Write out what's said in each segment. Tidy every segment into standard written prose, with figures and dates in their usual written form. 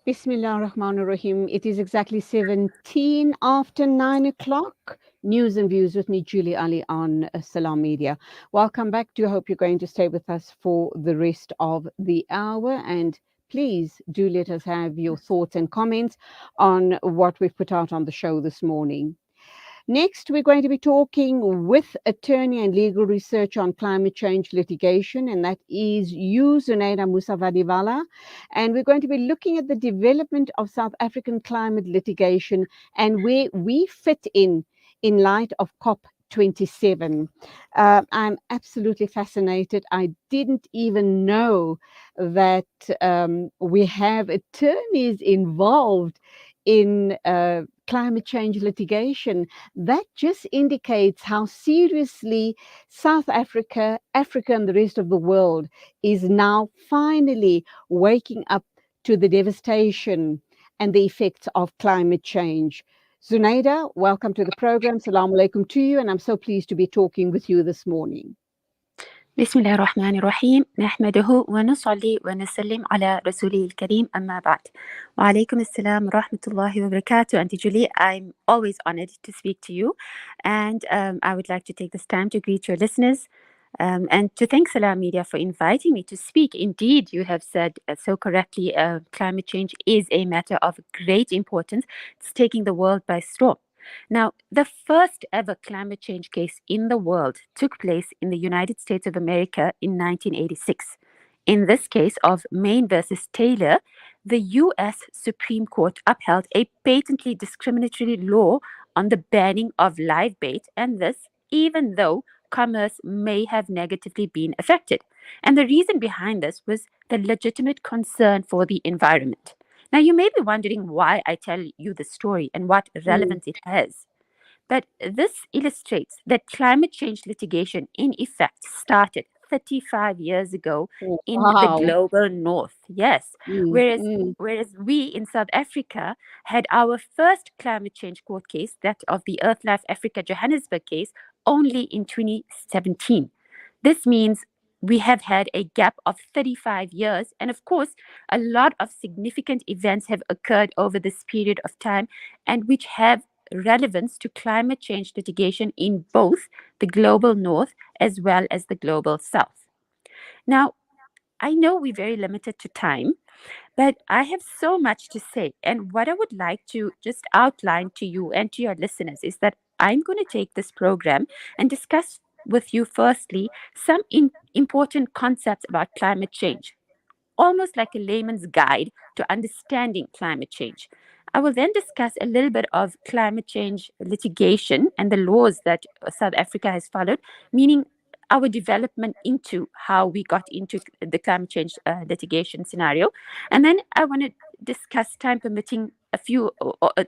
Bismillah ar-Rahman ar-Rahim. It is exactly 17 after 9 o'clock. News and views with me, Julie Ali, on Salam Media. Welcome back. Do hope you're going to stay with us for the rest of the hour. And please do let us have your thoughts and comments on what we've put out on the show this morning. Next, we're going to be talking with attorney and legal researcher on climate change litigation, and that is you, Zunaida Moosa Wadiwala. And we're going to be looking at the development of South African climate litigation and where we fit in light of COP27. I'm absolutely fascinated. I didn't even know that we have attorneys involved in climate change litigation. That just indicates how seriously South Africa, Africa, and the rest of the world is now finally waking up to the devastation and the effects of climate change. Zunaida, welcome to the program. Salaam alaikum to you, and I'm so pleased to be talking with you this morning. بسم الله الرحمن الرحيم نحمده ونصلي ونسلم على رسوله الكريم أما بعد وعليكم السلام ورحمة الله وبركاته. Auntie Julie, I'm always honored to speak to you, and I would like to take this time to greet your listeners and to thank Salam Media for inviting me to speak. Indeed, you have said so correctly, climate change is a matter of great importance. It's taking the world by storm. Now, the first ever climate change case in the world took place in the United States of America in 1986. In this case of Maine versus Taylor, the US Supreme Court upheld a patently discriminatory law on the banning of live bait, and this even though commerce may have negatively been affected. And the reason behind this was the legitimate concern for the environment. Now, you may be wondering why I tell you the story and what relevance it has. But this illustrates that climate change litigation, in effect, started 35 years ago in the Wow. global north. Yes. Whereas we in South Africa had our first climate change court case, that of the Earth Life Africa Johannesburg case, only in 2017. This means we have had a gap of 35 years. And of course, a lot of significant events have occurred over this period of time, and which have relevance to climate change litigation in both the global north as well as the global south. Now, I know we're very limited to time, but I have so much to say. And what I would like to just outline to you and to your listeners is that I'm going to take this program and discuss with you, firstly, some important concepts about climate change, almost like a layman's guide to understanding climate change. I will then discuss a little bit of climate change litigation and the laws that South Africa has followed, meaning our development into how we got into the climate change litigation scenario. And then I want to discuss, time permitting, a few,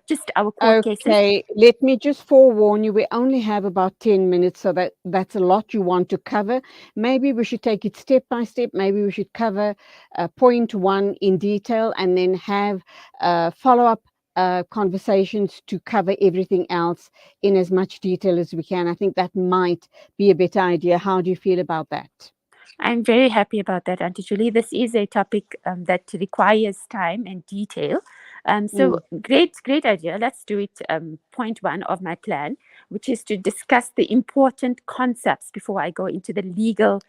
just our court cases. Okay, let me just forewarn you, we only have about 10 minutes, so that's a lot you want to cover. Maybe we should take it step by step. Maybe we should cover point one in detail and then have follow-up conversations to cover everything else in as much detail as we can. I think that might be a better idea. How do you feel about that? I'm very happy about that, Auntie Julie. This is a topic that requires time and detail. Great idea. Let's do it. Point one of my plan, which is to discuss the important concepts before I go into the legal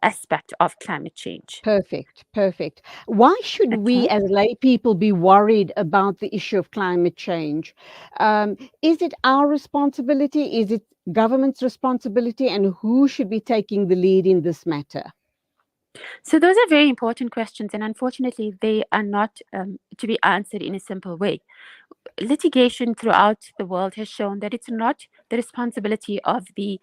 aspect of climate change. Perfect. Why should we as lay people be worried about the issue of climate change? Is it our responsibility? Is it government's responsibility? And who should be taking the lead in this matter? So those are very important questions, and unfortunately, they are not to be answered in a simple way. Litigation throughout the world has shown that it's not the responsibility of the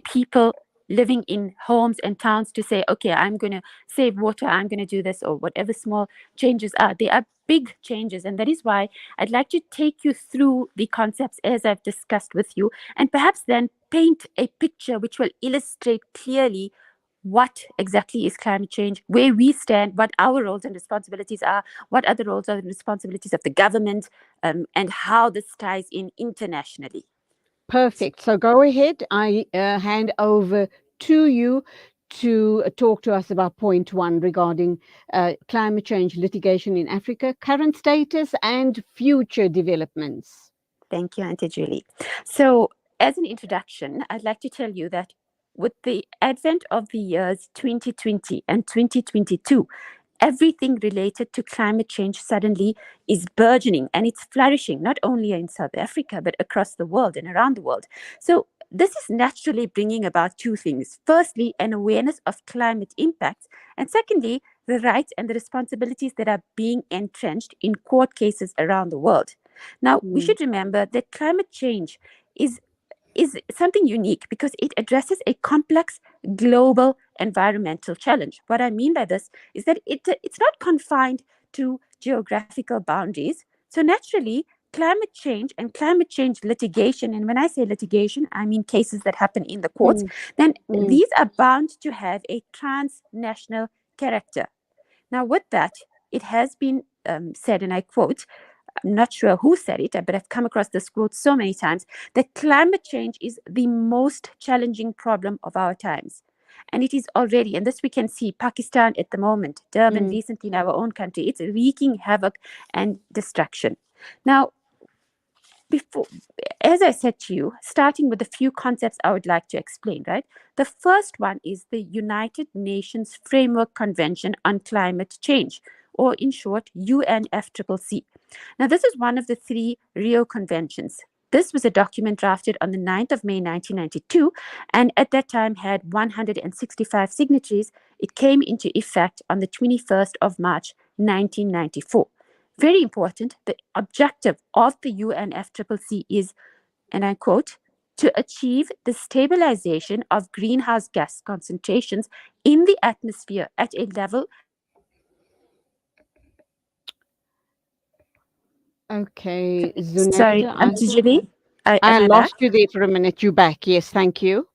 people living in homes and towns to say, okay, I'm going to save water, I'm going to do this, or whatever small changes are. They are big changes, and that is why I'd like to take you through the concepts as I've discussed with you, and perhaps then paint a picture which will illustrate clearly what exactly is climate change, where we stand, what our roles and responsibilities are, what are the roles and responsibilities of the government, and how this ties in internationally. Perfect. So go ahead. I hand over to you to talk to us about point one regarding climate change litigation in Africa, current status and future developments. Thank you, Auntie Julie. So, as an introduction, I'd like to tell you that with the advent of the years 2020 and 2022, everything related to climate change suddenly is burgeoning and it's flourishing, not only in South Africa, but across the world and around the world. So, this is naturally bringing about two things. Firstly, an awareness of climate impacts, and secondly, the rights and the responsibilities that are being entrenched in court cases around the world. Now, we should remember that climate change is something unique because it addresses a complex global environmental challenge. What I mean by this is that it's not confined to geographical boundaries. So naturally, climate change and climate change litigation, and when I say litigation, I mean cases that happen in the courts, then these are bound to have a transnational character. Now, with that, it has been said, and I quote, I'm not sure who said it, but I've come across this quote so many times, that climate change is the most challenging problem of our times. And it is already, and this we can see, Pakistan at the moment, Durban recently in our own country, it's wreaking havoc and destruction. Now, before, as I said to you, starting with a few concepts I would like to explain, right? The first one is the United Nations Framework Convention on Climate Change, or in short, UNFCCC. Now, this is one of the three Rio Conventions. This was a document drafted on the 9th of May 1992, and at that time had 165 signatories. It came into effect on the 21st of March 1994. Very important, the objective of the UNFCCC is, and I quote, to achieve the stabilization of greenhouse gas concentrations in the atmosphere at a level. Okay, Sorry, Zunaida, Auntie Julie. I Am I lost back? you there for a minute. You're back. Yes, thank you.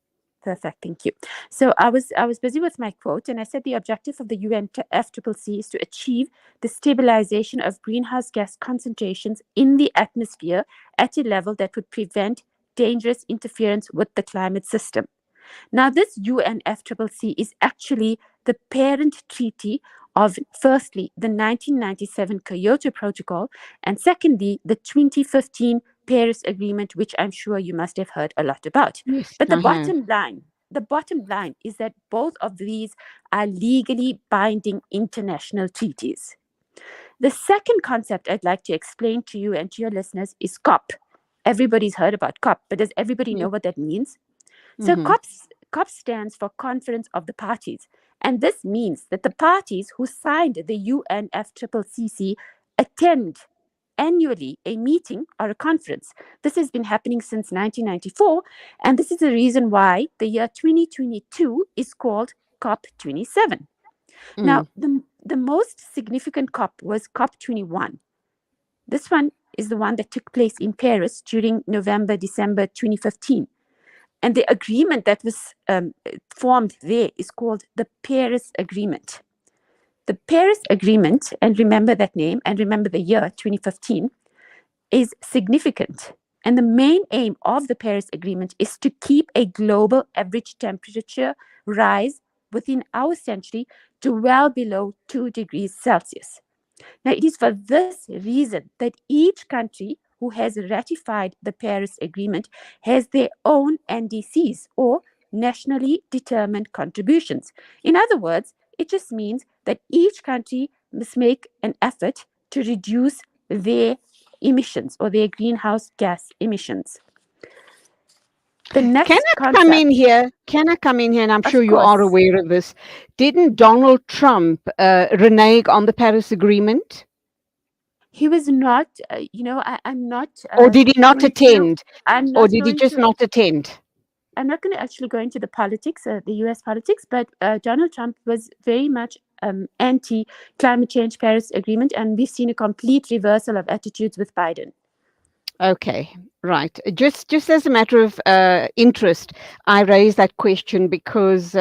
Perfect, thank you. So I was busy with my quote, and I said the objective of the UNFCCC is to achieve the stabilization of greenhouse gas concentrations in the atmosphere at a level that would prevent dangerous interference with the climate system. Now, this UNFCCC is actually the parent treaty of, firstly, the 1997 Kyoto Protocol, and secondly, the 2015 Paris Agreement, which I'm sure you must have heard a lot about. Yes, But I have. the bottom line is that both of these are legally binding international treaties. The second concept I'd like to explain to you and to your listeners is COP. Everybody's heard about COP, but does everybody know what that means? So COP stands for Conference of the Parties. And this means that the parties who signed the UNFCCC attend annually a meeting or a conference. This has been happening since 1994. And this is the reason why the year 2022 is called COP27. Now, the most significant COP was COP21. This one is the one that took place in Paris during November, December 2015. And the agreement that was formed there is called the Paris Agreement. The Paris Agreement, and remember that name, and remember the year 2015, is significant. And the main aim of the Paris Agreement is to keep a global average temperature rise within our century to well below 2 degrees Celsius. Now, it is for this reason that each country who has ratified the Paris Agreement has their own NDCs, or nationally determined contributions. In other words, it just means that each country must make an effort to reduce their emissions or their greenhouse gas emissions. The next Come in here? Can I come in here? And I'm sure you are aware of this. Didn't Donald Trump renege on the Paris Agreement? He was not, I'm not. Or did he not attend? Or did he just not attend? I'm not going to actually go into the politics, the US politics, but Donald Trump was very much anti-climate change Paris Agreement, and we've seen a complete reversal of attitudes with Biden. Okay, right. Just as a matter of interest, I raise that question because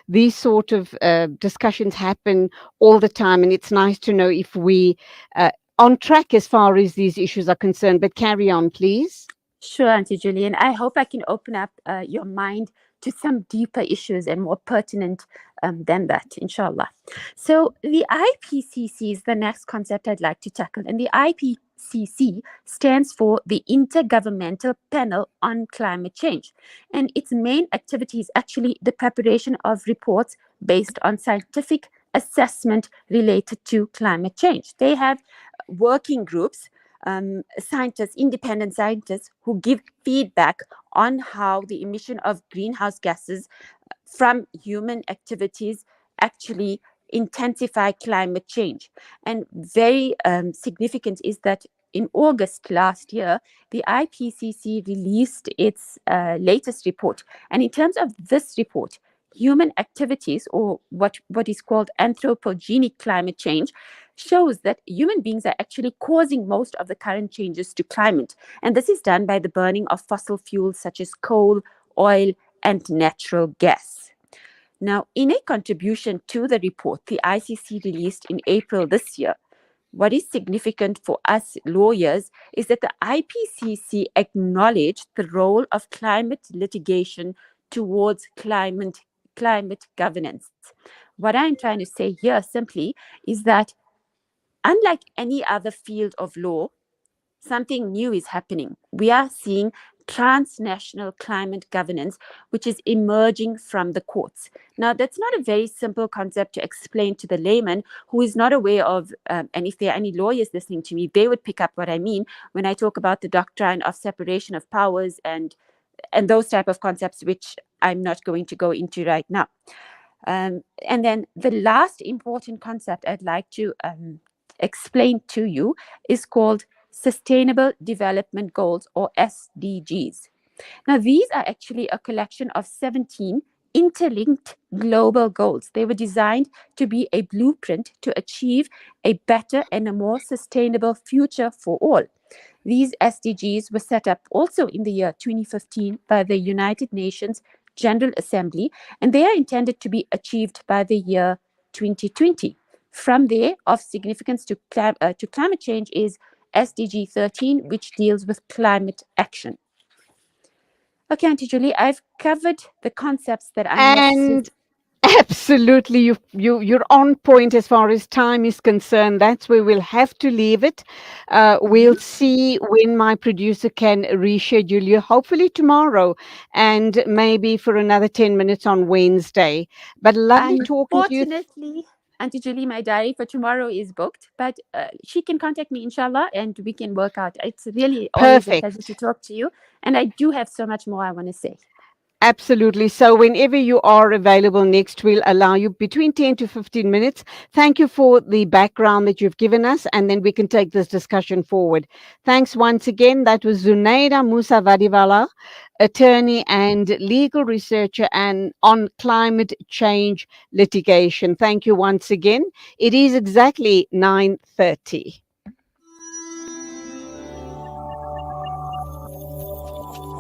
these sort of discussions happen all the time, and it's nice to know if we on track as far as these issues are concerned. But carry on, please. Sure, Auntie Julie, and I hope I can open up your mind to some deeper issues and more pertinent than that, inshallah. So the IPCC is the next concept I'd like to tackle. And the IPCC stands for the Intergovernmental Panel on Climate Change. And its main activity is actually the preparation of reports based on scientific assessment related to climate change. They have working groups, scientists, independent scientists, who give feedback on how the emission of greenhouse gases from human activities actually intensify climate change. And very significant is that in August last year, the IPCC released its latest report. And in terms of this report, human activities, or what is called anthropogenic climate change, shows that human beings are actually causing most of the current changes to climate. And this is done by the burning of fossil fuels such as coal, oil, and natural gas. Now, in a contribution to the report the ICC released in April this year, what is significant for us lawyers is that the IPCC acknowledged the role of climate litigation towards climate governance. What I'm trying to say here simply is that unlike any other field of law, something new is happening. We are seeing transnational climate governance, which is emerging from the courts. Now, that's not a very simple concept to explain to the layman who is not aware of, and if there are any lawyers listening to me, they would pick up what I mean when I talk about the doctrine of separation of powers and those type of concepts, which I'm not going to go into right now. And then the last important concept I'd like to explain to you is called Sustainable Development Goals, or SDGs. Now, these are actually a collection of 17 interlinked global goals. They were designed to be a blueprint to achieve a better and a more sustainable future for all. These SDGs were set up also in the year 2015 by the United Nations General Assembly, and they are intended to be achieved by the year 2020. From there, of significance to climate change is SDG 13, which deals with climate action. Okay, Auntie Julie, I've covered the concepts that are and absolutely, you're on point as far as time is concerned. That's where we'll have to leave it. We'll see when my producer can reschedule you, hopefully tomorrow, and maybe for another 10 minutes on Wednesday. But lovely talking to you. Unfortunately, Auntie Julie, my diary for tomorrow is booked, but she can contact me, inshallah, and we can work out. It's really always a pleasure to talk to you. And I do have so much more I want to say. Absolutely. So whenever you are available next, we'll allow you between 10 to 15 minutes. Thank you for the background that you've given us, and then we can take this discussion forward. Thanks once again. That was Zunaida Moosa Wadiwala, attorney and legal researcher and on climate change litigation. Thank you once again. It is exactly 9:30.